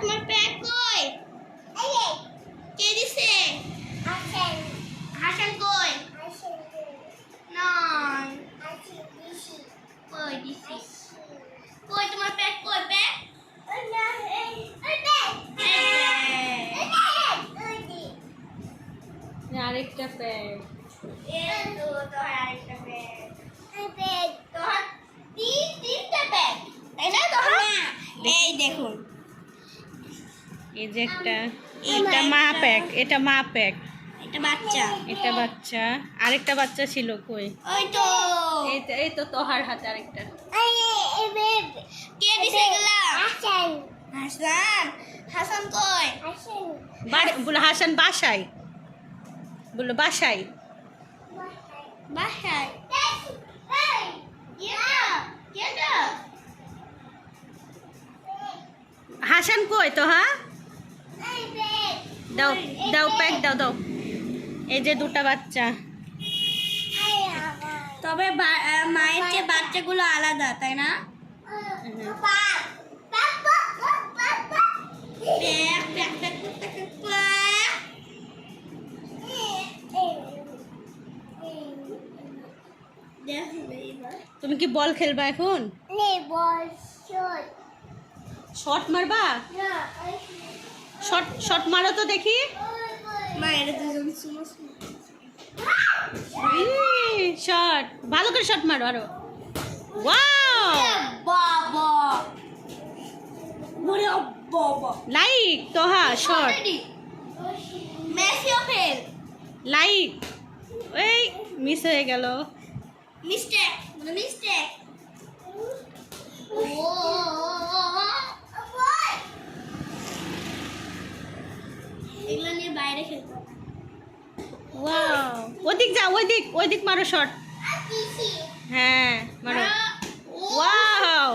তোমার ব্যাগ কই? কে দিছে? হাসান কই? নয়। কই দিছি? কই তোমার ব্যাগ কই? ব্যাগ আরেকটা ব্যাগ। এই তো তোর আরেকটা ব্যাগ। তোর তিনটা ব্যাগ তাই না? তোর এই দেখুন এই যে একটা, এটা মা প্যাক, এটা মা প্যাক, এটা বাচ্চা, এটা বাচ্চা, আরেকটা বাচ্চা ছিল কই? ওই তো এই তো তোহার হাতে আরেকটা। কে দিছে এগুলা? হাসান। হাসান কই? বলো হাসান বাসায়, বলো বাসায়। বাসায়। হাসান কই তো? হ্যাঁ দাও দাও প্যাক দাও দাও। এই যে দুটা বাচ্চা। তবে মায়ের চেয়ে বাচ্চাগুলো আলাদা তাই না? তুমি কি বল খেলবা এখন? শট মারবা? শট মারো তো দেখি। শট ভালো করে শট মারো আরো। লাইক তো হ্যাঁ শট লাইক। এই মিস হয়ে গেল। এগুলো নিয়ে বাইরে খেলতে ওয়াও ওদিক যা, ওইদিক মারো শট। হ্যাঁ মারো। ওয়াও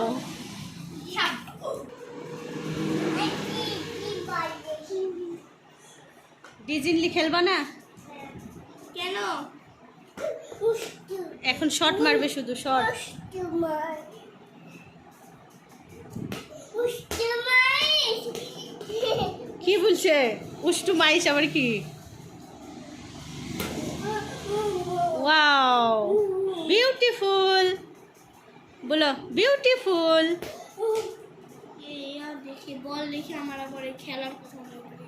ডিজনিলি খেলবা না? কেন? এখন শট মারবে শুধু শট। কি বলছে? উষ্টু মাইশ আবার কি? ওয়াও বিউটিফুল, বলো বিউটিফুল। দেখি বল দেখি আমার আবার এই খেলার কথা মনে পড়ে।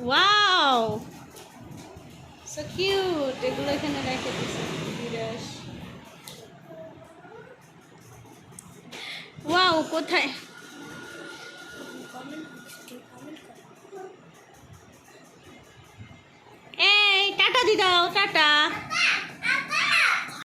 Wow so cute. এগুলো এখানে রেখে দিয়েছে। ওয়াও কোথায়? এই টাটা দি দাও, টাটা।